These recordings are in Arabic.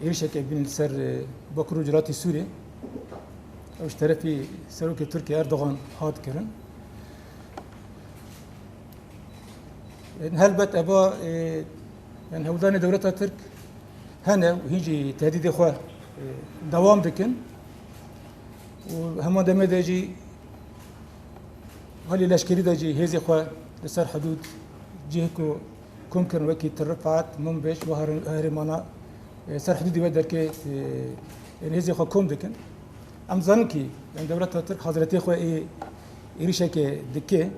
إيرشك بين سر بكرو جراتي سوريا أو اشترى في سروك تركيا أردوغان هاد كرن هل بت أبا يعني هودان دولتها ترك هنا وهيجي تهديد إخوة دوام دكن وهم دم داجي هالي لشكري داجي هذي إخوة لسر حدود جهكو كمكن وكي ترفعت منبش وهرمانا سر حدودي ودر كي يعني هذي إخوة كم دكن أم زانكي يعني دولتها ترك حضرتي إخوة إيريشك دكة.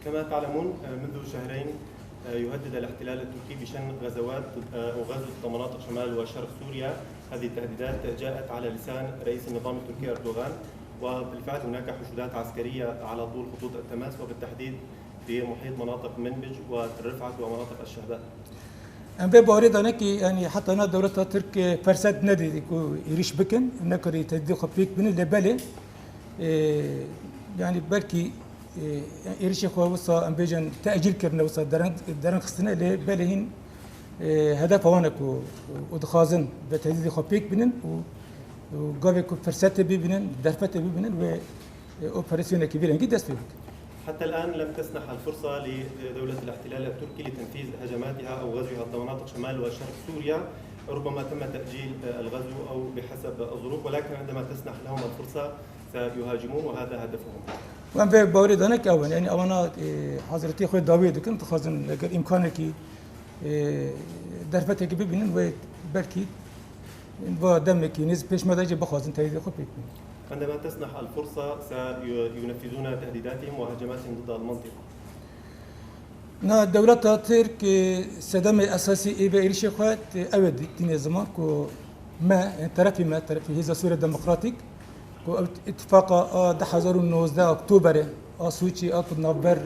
كما تعلمون منذ شهرين يهدد الاحتلال التركي بشن غزوات أو غزو مناطق شمال وشرق سوريا. هذه التهديدات جاءت على لسان رئيس النظام التركي أردوغان، وبالفعل هناك حشودات عسكرية على طول خطوط التماس وبالتحديد في محيط مناطق منبج والرفعت ومناطق الشهداء. أم ببارد أنك يعني حتى أنا دولة ترك فرصة ندي يريش بكن نكري تهديد خبيك من اللي يعني بركي إيرش خو وصا أم بيجن تأجيل كرنا وصا درن خصنا اللي بالهين هدف وانك ودخازن بتهديد خبيك بنن وقابل فرصة بيبنن درفة بيبنن وأوبراسيون كبيرة جدا سبيك. حتى الآن لم تسنح الفرصة لدولة الاحتلال التركي لتنفيذ هجماتها أو غزوها مناطق شمال وشرق سوريا. ربما تم تأجيل الغزو أو بحسب الظروف، ولكن عندما تسنح لهم الفرصة سيهاجمون وهذا هدفهم. وأنا بورد أنا كأول يعني أنا حضرتي أخوي داوود كنت خازن إمكانك درفتك ببنن وبركي ودمك نز بيش ما دايج بخازن تهديد خبيك. عندما تسنح الفرصة سينفذون تهديداتهم وهجماتهم ضد المنطقة. نا دولة ترك سدام أساسي إبا إيرش خوات أود تين زمان كو ما طرفي هذا سوريا الديمقراطيك كو اتفاق ده 2019 أكتوبر سويتشي أكد نوفمبر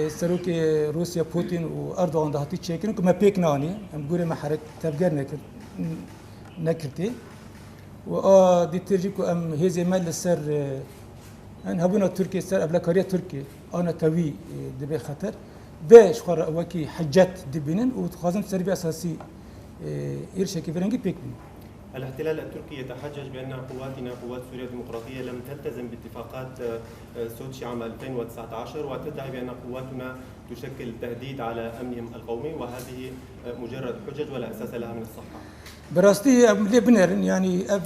سروك روسيا بوتين وأردوغان ده هاتي تشيكن كو ما بيك ناني أم قولي ما حرك تفجر نكرتي دي ترجيكو أم هذا مال السر أن هبونا تركيا سر قبل كوريا تركيا أنا توي دبي خطر باش خر وكي حجات دبنن وتخازن سربي أساسي إيرشكي فرنجي بيكن. الاحتلال التركي يتحجج بأن قواتنا قوات سوريا الديمقراطية لم تلتزم باتفاقات سوتشي عام 2019 وتدعي بأن قواتنا تشكل تهديد على أمنهم القومي، وهذه مجرد حجج ولا أساس لها من الصحة. براستي لبنان يعني أب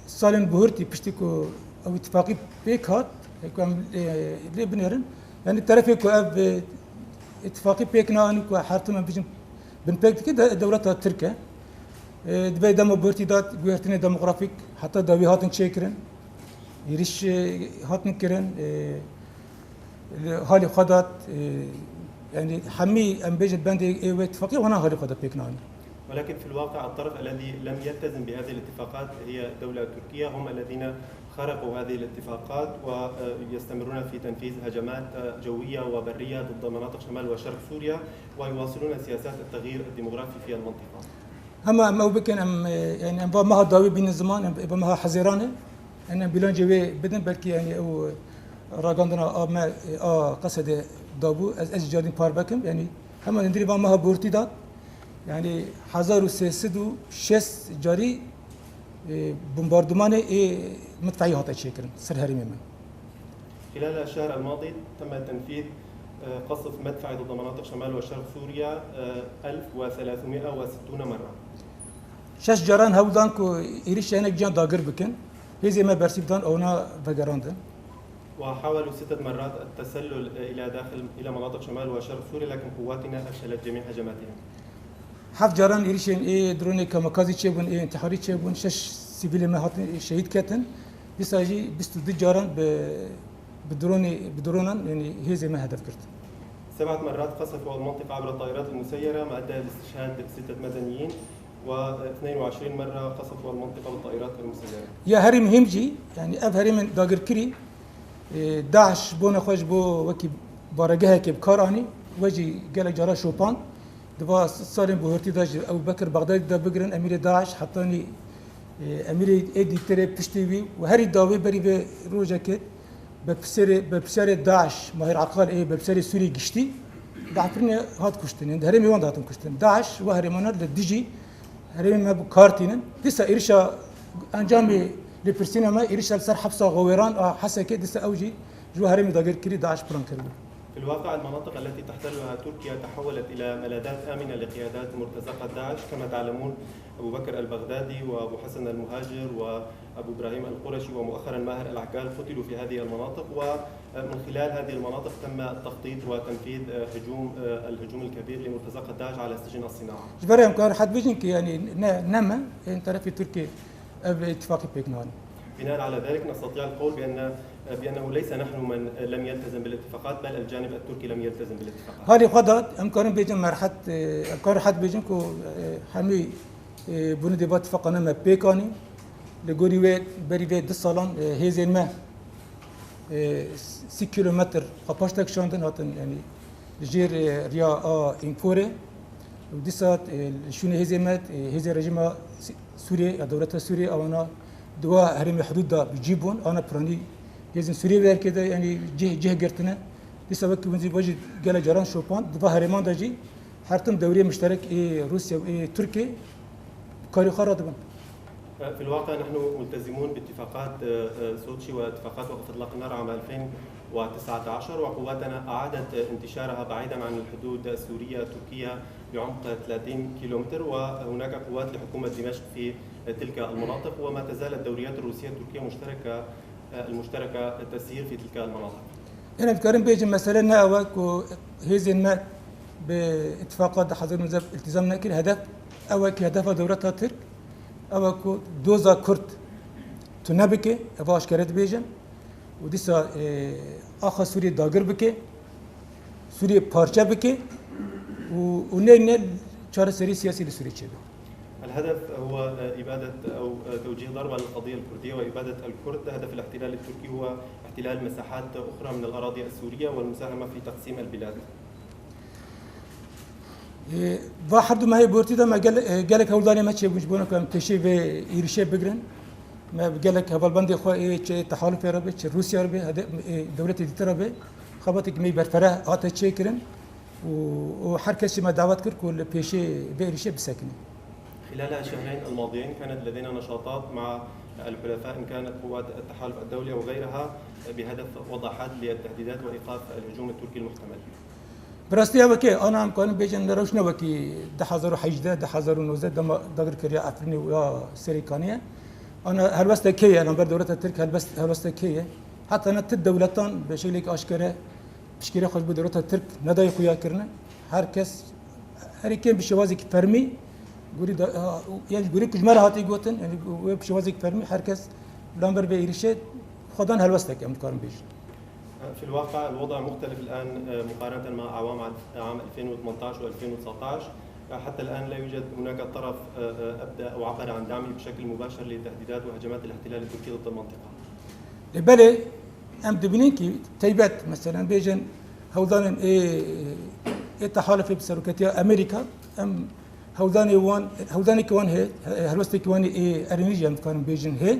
سالن بهرتي بشتكو أو اتفاقي بيكات كم لبنان يعني تعرفي أب اتفاقي بيكنا أني حارتنا بيجن بنبيك كده دولة تركيا دبي دم بهرتي دات بهرتنا ديموغرافيك حتى دبي هاتن شيكرن يريش هاتن كرن هالي خدات يعني حمي أم بيجت باندي اتفاقي وأنا هالي خدات بيكنا أني. ولكن في الواقع الطرف الذي لم يلتزم بهذه الاتفاقات هي الدولة التركية، هم الذين خرقوا هذه الاتفاقات ويستمرون في تنفيذ هجمات جوية وبرية ضد مناطق شمال وشرق سوريا ويواصلون سياسات التغيير الديموغرافي في المنطقة. هما ما بكن أم يعني أم ما هداوي بين الزمان أم ما حزيرانة أنا بلون جوي بدن بلكي يعني أو راجعنا ما قصد دابو از جارين باربكم يعني هما ندري ما بورتي دات يعني 1306 جاري بومباردمان مدفعي هاتا شكرا سر هرمي من. خلال الشهر الماضي تم تنفيذ قصف مدفعي ضد مناطق شمال وشرق سوريا 1360 مرة. شش جاران هودان كو إيريش هناك جان داغر بكن هذي ما برسيبدان أونا فجراندن. وحاولوا 6 مرات التسلل إلى مناطق شمال وشرق سوريا، لكن قواتنا أفشلت جميع هجماتهم. حف جاران إيريشين دروني كمكازي تشيبون انتحاري تشيبون شش سيفيل ما هات شهيد كاتن بيساجي بستود جاران بدرونان يعني هذي ما هدف كرت. 7 مرات قصفوا المنطقة عبر الطائرات المسيرة ما أدى لاستشهاد 6 مدنيين، و22 مرة قصفوا المنطقة بالطائرات المسيرة. يا هرم همجي يعني أب هرم داغر كري داعش بونا خوش بو وكي بارجها كي بكاراني وجي قال جرا شوبان دبا صارين بهرتي داج أبو بكر بغداد دا بقرن أمير داعش حطاني أمير إيدي تري بشتوي وهري داوي بري بروجا كده ببسر داعش ماهر عقال ببسر سوري قشتي دعفرني هاد كشتين هرمي وان داتن كشتين داعش وهرمانا للديجي هرمي ما بكارتين ديسا إيرشا أنجامي لبرسينا ما إيرشا لسر حبسة غويران حسكة ديسا أوجي جو هرمي داغير كري داعش بران كربو. في الواقع المناطق التي تحتلها تركيا تحولت إلى ملاذات آمنة لقيادات مرتزقة داعش كما تعلمون أبو بكر البغدادي وأبو حسن المهاجر وأبو إبراهيم القرشي ومؤخرا ماهر العقال قتلوا في هذه المناطق ومن خلال هذه المناطق تم التخطيط وتنفيذ الهجوم الكبير لمرتزقة داعش على سجن الصناعة. جبرهم كان حد بيجنك يعني نما انت في تركيا باتفاق بيكنان. بناء على ذلك نستطيع القول بأنه ليس نحن من لم يلتزم بالاتفاقات بل الجانب التركي لم يلتزم بالاتفاقات. هذه قضاء أمكان بيجن مرحت أمكان حد بيجن كو حمي بندي باتفاقنا ما بيكاني لجوري ويت بري ويت دسالان هزين ما 6 كيلومتر قباشتك شاندن هاتن يعني جير ريا إنكوري وديسات شوني هزين مات هزين رجيم سوريا دولة سوريا أو أنا دوا هرمي حدود دا بيجيبون أنا براني يزن سوريا غير كده يعني جه قرتنا لسه وقت بنزي وجد قال جيران شوبان دوا هرمان داجي حرتم دورية مشترك روسيا تركيا كاري خرط بن. في الواقع نحن ملتزمون باتفاقات سوتشي واتفاقات وقف اطلاق النار عام 2019 وقواتنا اعادت انتشارها بعيدا عن الحدود السوريه التركيه بعمق 30 كيلومتر وهناك قوات لحكومه دمشق في تلك المناطق وما تزال الدوريات الروسيه التركيه المشتركه تسير في تلك المناطق. أنا بكرم بيجي مثلا ناوك هزين ما باتفاقات حضر نزب التزامنا كل هدف أوك هدف دورتها ترك أوك دوزا كرد تنبكي أباش كرد بيجن وديسا آخر سوريا داغر بكي سوريا بارشة بكي ونين شار سري سياسي لسوريا شبه. الهدف هو إبادة أو توجيه ضربة للقضية الكردية وإبادة الكرد. هدف الاحتلال التركي هو احتلال مساحات أخرى من الأراضي السورية والمساهمة في تقسيم البلاد. واحد ما هي بورتي ده ما قالك هولداني ما تشي مش بونا كم تشي بإيرشة بجرن ما قالك هبل بندي خو تحالف ربي روسيا ربي هذا دولة دي تربي خبطك مي برفرة هات تشي كرن وحركة ما دعوت كر كل بيشي بإيرشة بسكنه. خلال الشهرين الماضيين كانت لدينا نشاطات مع الحلفاء إن كانت قوات التحالف الدولي أو غيرها بهدف وضع حد للتهديدات وإيقاف الهجوم التركي المحتمل. براستي وكي أنا أمكان بيجن روشنا وكي 1018 1019 دم دقر كريا أفريني ويا سريكانية أنا هلبست كيه أنا برد دولة الترك هلبست كيه حتى أنا الدولتان بشكل أشكره بشكل خوش بدولة الترك نداي خويا كرنا هركس هريكين بشوازك فرمي قولي يعني قولي كل مرة هاتي قوتن يعني بشوازك فرمي هركس لامبر بيرشد خدان هلبستك أمكان بيجن. في الواقع الوضع مختلف الآن مقارنة مع أعوام عام 2018 و2019 حتى الآن لا يوجد هناك طرف أبدأ أو عبر عن دعمه بشكل مباشر لتهديدات وهجمات الاحتلال التركي ضد المنطقة. بلي أم دبنينكي تيبات مثلا بيجن هودان تحالف بسروكتيا أمريكا أم هوداني كوان هي هلوستي كوان أرميجيا كان بيجن هي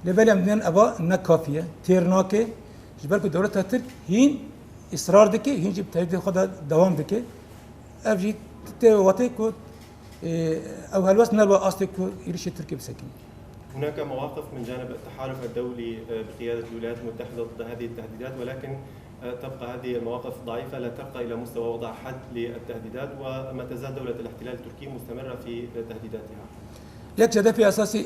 لبلي أمدين أبا نكافية تيرناكي جبالك دولة الترك هين إصرار دكي هين جب تهديد خدا دوام دكي أبجي تواتي كود أو هالوس نربا أصلي كود إيرش التركي بسكين. هناك مواقف من جانب التحالف الدولي بقيادة الولايات المتحدة ضد هذه التهديدات ولكن تبقى هذه المواقف ضعيفة لا ترقى إلى مستوى وضع حد للتهديدات وما تزال دولة الاحتلال التركي مستمرة في تهديداتها. يكشف في أساسي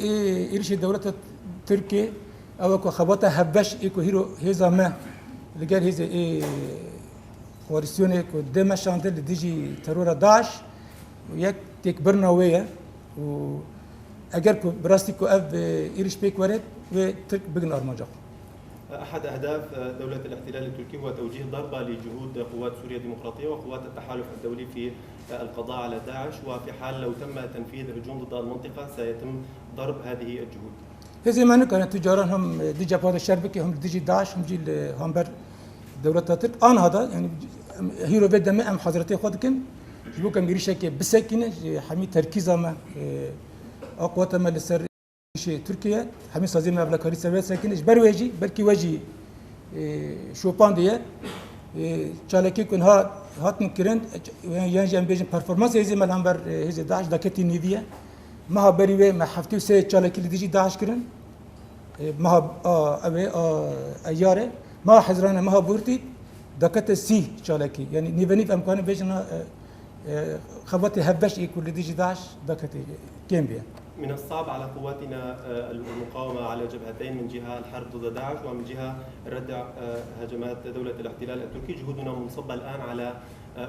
إيرش الدولة التركي أو خبطة هبش إيكو هيرو هيزا ما اللي قال هيزا ورسيوني كو دما شاندل اللي ديجي ترورة داعش وياك تكبرنا ويا و أجر كو براستي كو أب إيرش بيك ورد وترك بجن أرمجا. أحد أهداف دولة الاحتلال التركي هو توجيه ضربة لجهود قوات سوريا الديمقراطية وقوات التحالف الدولي في القضاء على داعش وفي حال لو تم تنفيذ هجوم ضد المنطقة سيتم ضرب هذه الجهود. هذي ما نكون تجارا هم ديجا بهذا الشربكي هم ديجي داعش هم جيل هامبر دولة ترك أنا هذا يعني هيرو بيد ما أم حضرتي خدكن جبوك أم يريشك بسكينة حمي تركيزا ما أقوى ما لسر شيء تركيا حمي سازي ما بلا كاري سبب سكينة برويجي بلكي وجي شوبان ديه چالکی کن هات نکرند یعنی جنب بیشتر پرفورمانس هزی ملهم بر هزی داعش دکتی نیویه ما بریوه ما هفته سه چالکی لیدی داعش کرن ما اوه ایاره ما حزرانه ما بورتی دکت سی چالکی یعنی نیونیف امکان بیشتر خبرت هبش يكون لديجي داعش دكتي كم بيه. من الصعب على قواتنا المقاومة على جبهتين، من جهة الحرب ضد داعش ومن جهة ردع هجمات دولة الاحتلال التركي. جهودنا منصبة الآن على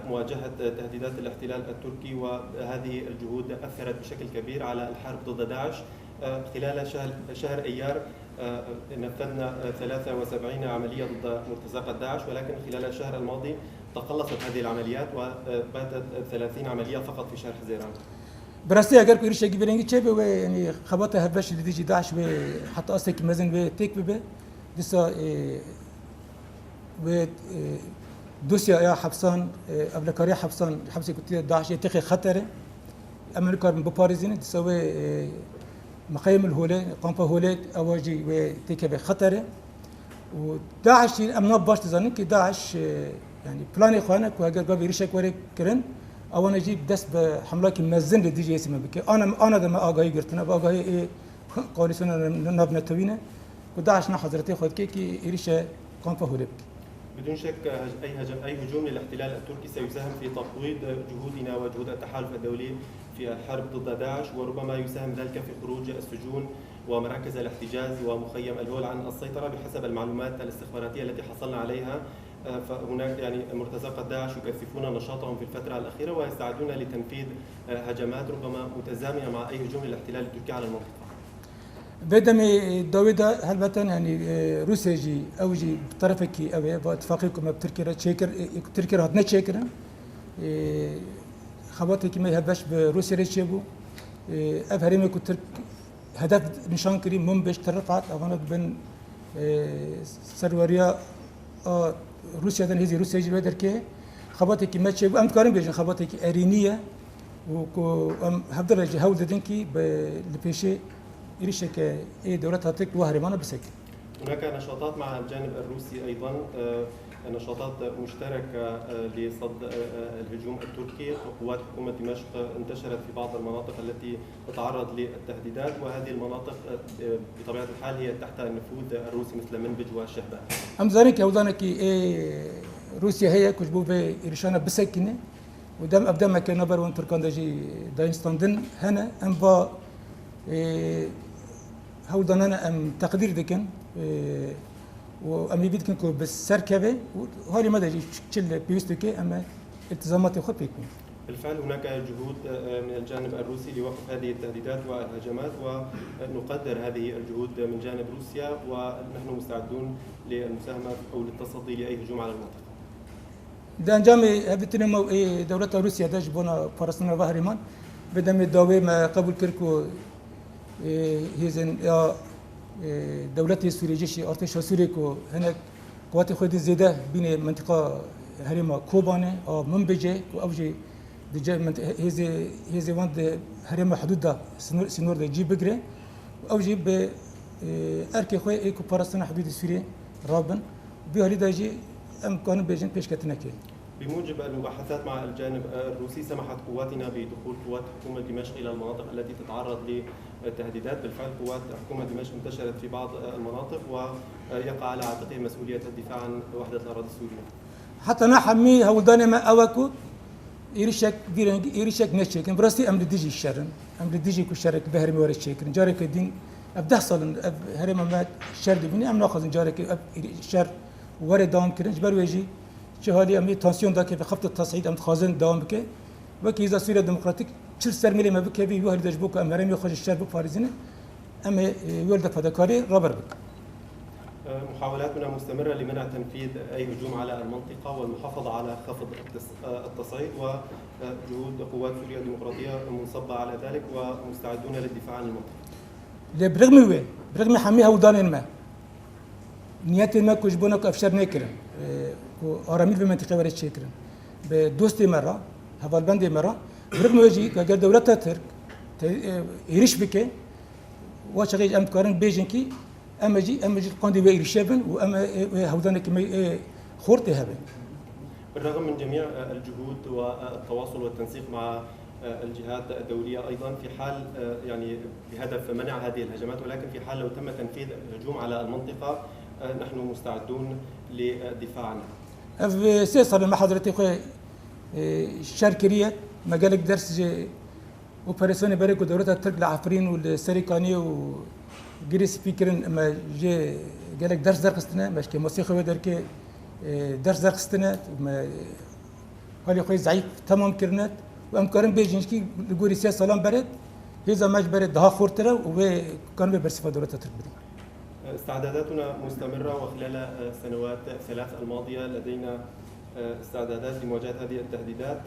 مواجهة تهديدات الاحتلال التركي، وهذه الجهود أثرت بشكل كبير على الحرب ضد داعش. خلال شهر أيار نفذنا 73 عملية ضد مرتزقة داعش، ولكن خلال الشهر الماضي تقلصت هذه العمليات وباتت 30 عملية فقط في شهر حزيران. براسي اگر کوئی شيء بيرنگي چه به يعني خبطه هبش اللي ديجي داعش به حتى اصلك مزن به تيك به دسا و دوسيا يا حبسان قبل كاري حبسان حبس كتير داعش يتخي خطر امريكا بباريزين تسوي مخيم الهولي قنفه هولي اواجي وتيك به خطر وداعش امنا باش تزانين كي داعش يعني بلاني خوانك واگر قبل يرشك وري كرن او انا اجيب دست بحملات مزن لدي جي اسمه بك انا ده ما اغاي قرتنا باغاي ايه قولسنا نبنا توينا وداعش حضرتي خد كي يرشه كونفا هولبك. بدون شك اي هجوم للاحتلال التركي سيساهم في تفويض جهودنا وجهود التحالف الدولي في الحرب ضد داعش، وربما يساهم ذلك في خروج السجون ومراكز الاحتجاز ومخيم الهول عن السيطرة. بحسب المعلومات الاستخباراتية التي حصلنا عليها فهناك يعني مرتزقة داعش يكثفون نشاطهم في الفترة الأخيرة ويستعدون لتنفيذ هجمات ربما متزامنة مع أي هجوم للاحتلال التركي على المنطقة. بدم داودا هلبة يعني روسيا جي أو جي بطرفك أو باتفاقكم بتركيا تشيكر تركيا هتنا تشيكر خبرتك ما يهبش بروسيا ريشيبو أفهمي كتر هدف نشان كريم منبش ترفعت أغنى بين سروريا روسيا دن هذه روسيا جل ودركه خبرتك ما تشيبو أم تقارن بيجن خبرتك أرينية وكو أم هفضل جهود دينكي بالبيشة يريشك إيه دولتها تك وهرمانة بسك. هناك نشاطات مع الجانب الروسي أيضا، نشاطات مشتركة لصد الهجوم التركي. قوات حكومة دمشق انتشرت في بعض المناطق التي تتعرض للتهديدات، وهذه المناطق بطبيعة الحال هي تحت النفوذ الروسي مثل منبج والشهباء. أم ذلك أوضانك إيه روسيا هي كشبوبة إرشانة بسكنة ودم أبدا ما كان نبر وان تركان دجي داينستاندن هنا أم با هودانا أم تقدير دكن وأم يبيدكن كو بالسركبة وهذه ما دجي كل بيوستكي أما التزامات خد بيكون. بالفعل هناك جهود من الجانب الروسي لوقف هذه التهديدات والهجمات، ونقدر هذه الجهود من جانب روسيا، ونحن مستعدون للمساهمة أو للتصدي لأي هجوم على المنطقة. ده انجامي هبتنا مو دولة روسيا ده جبنا فرسنا بحرمان بدم الدواء ما قبول كركو هيزن يا دولة سوريا جيش أرتش سوريا كو هناك قوات خود زيادة بين منطقة هرما كوبانة أو منبجة وأوجي دجا هذي وند هرما حدود سنور ده جيب بقرة أوجي ب أركي خوي إيكو فرسنا حدود سوريا رابن بهاري داجي أمكان بيجن بيش كتناكي. بموجب المباحثات مع الجانب الروسي سمحت قواتنا بدخول قوات حكومة دمشق إلى المناطق التي تتعرض للتهديدات. بالفعل قوات حكومة دمشق انتشرت في بعض المناطق ويقع على عاتقه مسؤولية الدفاع عن وحدة الأراضي السورية. حتى نحمي هولدان ما أوكو يرشك نشيك براسي أمر ديجي الشرن أمر ديجي كشرك بهرمي ورا الشيك جارك الدين أبدا حصل هرم ما شر بني أم ناخذ جارك شر ورا دام كرن جبر ويجي شهادي أمي تنسيون ذاك في خفض التصعيد أم تخازن دام بك وكي إذا سوريا ديمقراطيك شل سرملي ما بك بي وهر دجبوك أم هرم يخرج الشر بك فارزينه أم يولدك فدكاري رابر بك. محاولاتنا مستمرة لمنع تنفيذ أي هجوم على المنطقة والمحافظة على خفض التصعيد، وجهود قوات سوريا الديمقراطية منصبة على ذلك ومستعدون للدفاع عن المنطقة. برغم حميها ودان ما نيات ما كجبونك أفشار نكرن وأراميل في منطقة ورد شكرن بدوستي مرة هفالبندي مرة برغم وجي كأجر دولتها ترك يريش بك وشغيج أم كارن بيجنكي أما جي قاندي ويرشبن وأما هودانك ما خورتي هبن بالرغم من جميع الجهود والتواصل والتنسيق مع الجهات الدولية أيضا في حال يعني بهدف منع هذه الهجمات، ولكن في حال لو تم تنفيذ هجوم على المنطقة نحن مستعدون للدفاع عنها. في سيصل مع حضرتك الشركرية مجالك درس اوبراسيون بريك ودورتها الترك العفرين والسريكاني وجريس سبيكرن اما جي قالك درس درقستنا باش كي موسيقى ودرك درس درقستنا ما قال خوي ضعيف تمام كرنات وامكارن بيجنشكي لقولي سياسة سلام برد هذا ماج برد دها خورترا وكان برسفة دورتها الترك بدي. استعداداتنا مستمرة وخلال السنوات الثلاث الماضية لدينا استعدادات لمواجهة هذه التهديدات.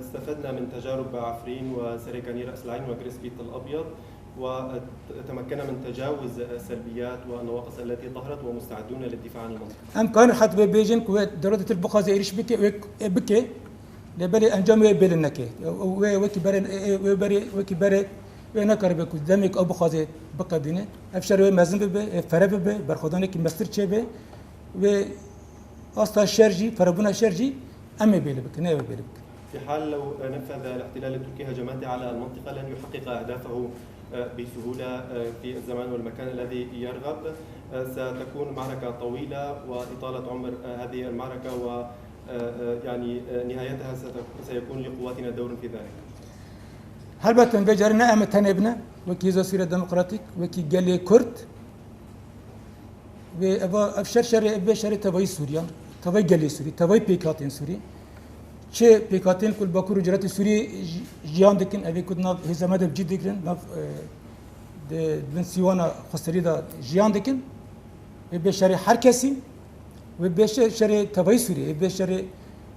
استفدنا من تجارب عفرين وسريكاني رأس العين وجريس بيت الأبيض وتمكنا من تجاوز السلبيات والنواقص التي ظهرت ومستعدون للدفاع عن المنطقة. أم كان حتى بيجن كويت دورة البقاء زي إيش بكي لبلي أنجام بيلنكي وكي بري ونكر بكو دمك أبو خازي بقى دينه أفشر ومازن به فرب به برخدانه كي مستر شبه و أصلا شرجي فربنا شرجي أمي بيلبك ناوي بيلبك. في حال لو نفذ الاحتلال التركي هجماته على المنطقة لن يحقق أهدافه بسهولة في الزمان والمكان الذي يرغب. ستكون معركة طويلة وإطالة عمر هذه المعركة ويعني نهايتها سيكون لقواتنا دور في ذلك. هل بتن بجرنا أم تنبنا وكي زوسير الديمقراطيك وكي قال كرد وأبا أفشر شر بشر تبعي سوريا تبعي قال سوري تبعي بيكاتين سوري شيء بيكاتين كل بكور جرات سوري جيان دكين أبي كنا هزمات بجد دكين نف من سيوانا خسري دا جيان دكين بشر حركسي وبشر تبعي سوري بشر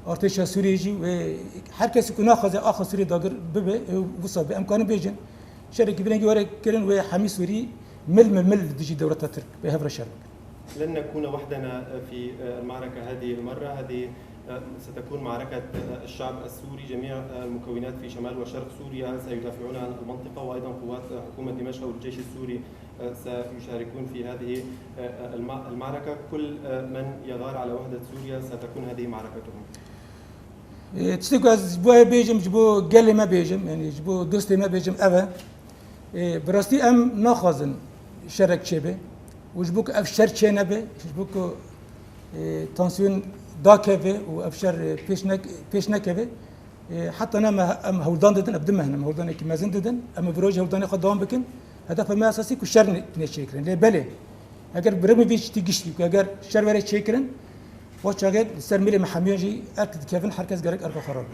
ارتش سوري جي وحركسي كنا خذ آخر سوري داغر ببه وصل بإمكانه بيجن شركة بينجي ورا كرن وحمي سوري مل تجي دولة الترك بهفر الشرق. لن نكون وحدنا في المعركة هذه المرة. هذه ستكون معركة الشعب السوري. جميع المكونات في شمال وشرق سوريا سيدافعون عن المنطقة وأيضا قوات حكومة دمشق والجيش السوري سيشاركون في هذه المعركة. كل من يغار على وحدة سوريا ستكون هذه معركتهم. تشتكوا جبوها بيجم جبو قال ما بيجم يعني جبو دوستي ما بيجم أبا براستي أم ناخذن شرك شبه وجبوك أفشر شنبه جبوك تنسيون داكبه وأفشر بيشنا كبه حتى أنا أم هولدان ددن أبدم هنا هولدان كي مازن ددن أم بروج هولدان خدام بكن هدف ما أساسي كشر نشيكرن ليه بله أجر برمي بيش تيجشتي أجر شر ورا شيكرن وشاغد سرميل محميجي أكد كيفن حركز جرك أركو خراب.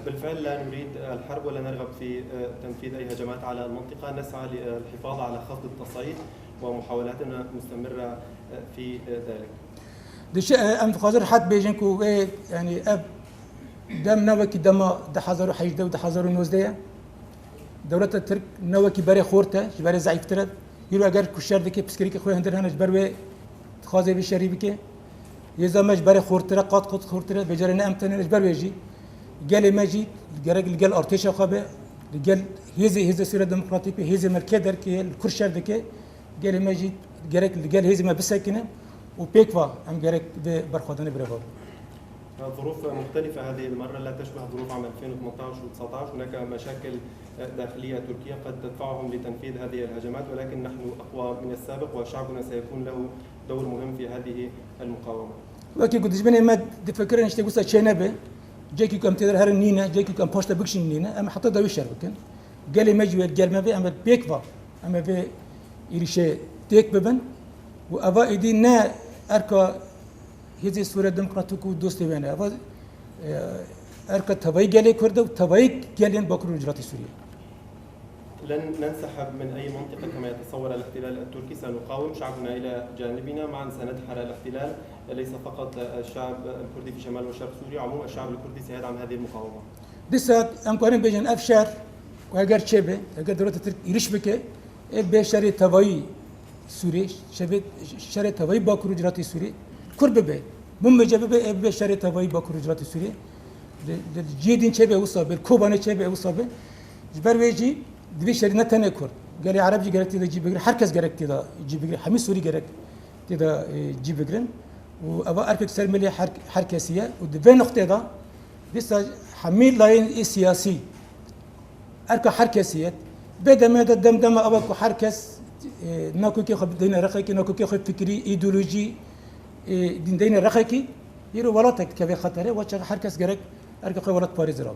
بالفعل لا نريد الحرب ولا نرغب في تنفيذ أي هجمات على المنطقة. نسعى للحفاظ على خفض التصعيد ومحاولاتنا مستمرة في ذلك. دش أم خازر حد بيجنكو يعني أب دم نوكي دم دحزرو حيج دو دحزرو نوزدية دولة الترك نوكي بري خورته جبري ضعيف ترد يلو أجر كشر دكي بسكريك خوي هندر هنج بروي خازي بشريبكي يزامج بري خورتره قط خورتره بجرنا امتن اجبر ويجي قال ماجي قال ارتيشا خبه قال هذه سيره ديمقراطيك هذه مركدر كي الكرشر دكي قال ماجي قال هذه ما بسكنه وبيكفا ام قال برخدان برافو. ظروف مختلفة هذه المرة لا تشبه ظروف عام 2018 و19. هناك مشاكل داخلية تركيا قد تدفعهم لتنفيذ هذه الهجمات ولكن نحن أقوى من السابق وشعبنا سيكون له دور مهم في هذه المقاومة. وكي قد جبنا ما تفكرين اشتي قصة شنبه جاكي كم تدر هر نينا جاكي كم بوشتا بكشن نينا أما حتى دوي شربكن قال لي مجوي قال ما بي أما بيكفا أما بي يريشة تيك ببن وأبا إيدي نا أركا هذه الصورة ديمقراطية ودوستي بينها أبا أركا تباي قالي كرده وتباي قالين بكرو الجرات السورية. لن ننسحب من أي منطقة كما يتصور الاحتلال التركي. سنقاوم شعبنا إلى جانبنا معا سندحر الاحتلال. ليس فقط الشعب الكردي في شمال وشرق سوريا عموما الشعب الكردي سيدعم هذه المقاومة. دسات أمكانين بيجن أفشار وأجر شبه أجر دولة الترك يريش بك بشري تباي سوري شري تباي بكرو الجرات السورية كرب به ممجب به بشري تباي بكرو الجرات السورية الجيدين شبه وصابه الكوبانة شبه وصابه جبر ويجي دبي شري نتنه كرد قال لي عربي قالت تدا جيب بقرن حركز قالت تدا جيب بقرن حمي سوري قالت تدا جيب بقرن وأبا أركك سر ملي حركسية ودبين نقطة ده بس حميل لاين سياسي أركا حركسية بدأ ما دم أبا حركس ناكو كي خب دين رخيكي ناكو كي خب فكري إيديولوجي دين رخيكي يرو ولاتك كذا خطرة وش حركس جرك أركا خي ولات باريس راب.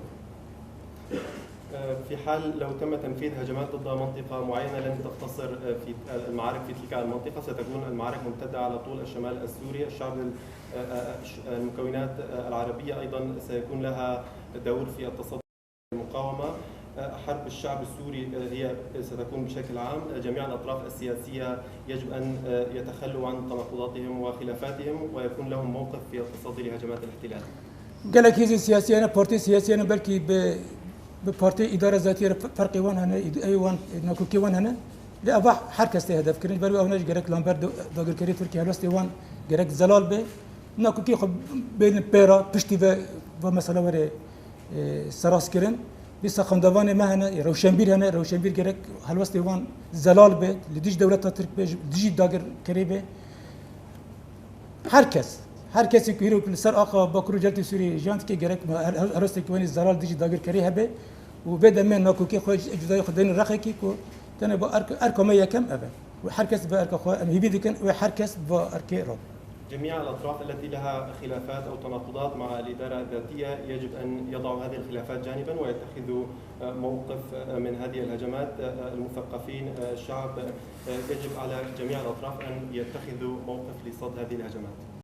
في حال لو تم تنفيذ هجمات ضد منطقة معينة لن تقتصر في المعارك في تلك المنطقة، ستكون المعارك ممتدة على طول الشمال السوري. الشعب المكونات العربية أيضا سيكون لها دور في التصدي للمقاومة. حرب الشعب السوري هي ستكون بشكل عام. جميع الأطراف السياسية يجب أن يتخلوا عن تناقضاتهم وخلافاتهم ويكون لهم موقف في التصدي لهجمات الاحتلال. قال لك هذه سياسية أنا بارتي سياسية أنا بلكي ببارتي إدارة ذاتية فرق وان هنا أيوان ناكوكي وان هنا لا أباح حركة استهداف كرنج بري أو ناج جرك لامبرد داغر كري تركيا هلوستي وان جرك زلال به ناكوكي خب بين بيرا بشتي ومثلا وري سراس كرن بس خندوان ما هنا روشنبير هنا روشنبير جرك هلوستي وان زلال به لديش دولة ترك به ديجي داغر كري به هرکسی که هیرو کل سر آقا باکرو جلتی سوری جانت که گرک هرسته که ونی زرال دیجی داگر کری هبه و بده من ناکو که خود اجزای خودین رخی کی کو تنه با ارک ما یکم ابه و هرکس با ارک خو هیبی دکن و هرکس با ارک رب. جميع الأطراف التي لها خلافات أو تناقضات مع الإدارة الذاتية يجب أن يضعوا هذه الخلافات جانبا ويتخذوا موقف من هذه الهجمات. المثقفين الشعب يجب على جميع الأطراف أن يتخذوا موقف لصد هذه الهجمات.